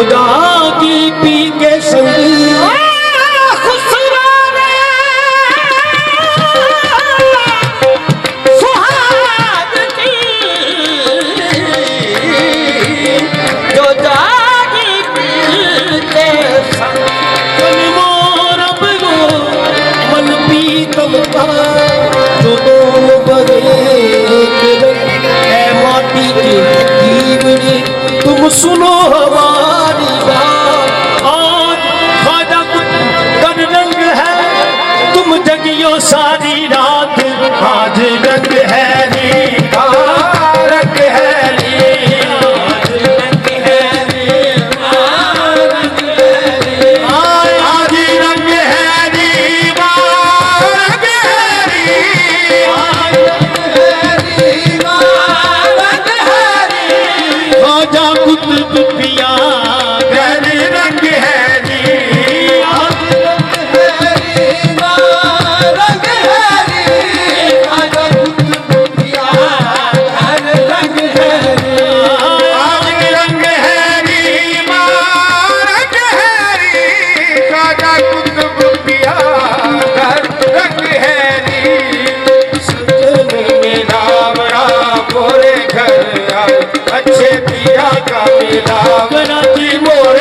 जागी पी के संग सुहाग की जो जागी पी के संग मोर बगो मन पीतम का जो दो बगे है माटी की दीवनी तुम सुनो हमारी बात आज खाजा गन रंग है तुम जगियो सारी रात आज रंग है रे रंग है रे आज रंग है रे रंग है रे आज रंग है रे रंग है रे आज रंग है रे खाजा कुतुब पिया घर रंग है रे आज रंग है रे रंग है रे खाजा कुतुब पिया घर रंग है रे आज रंग है रे रंग है रे खाजा कुतुब पिया घर रंग है रे सजन मेरा बड़ा गोरे घर अच्छे पिया का मिला गराती मोरे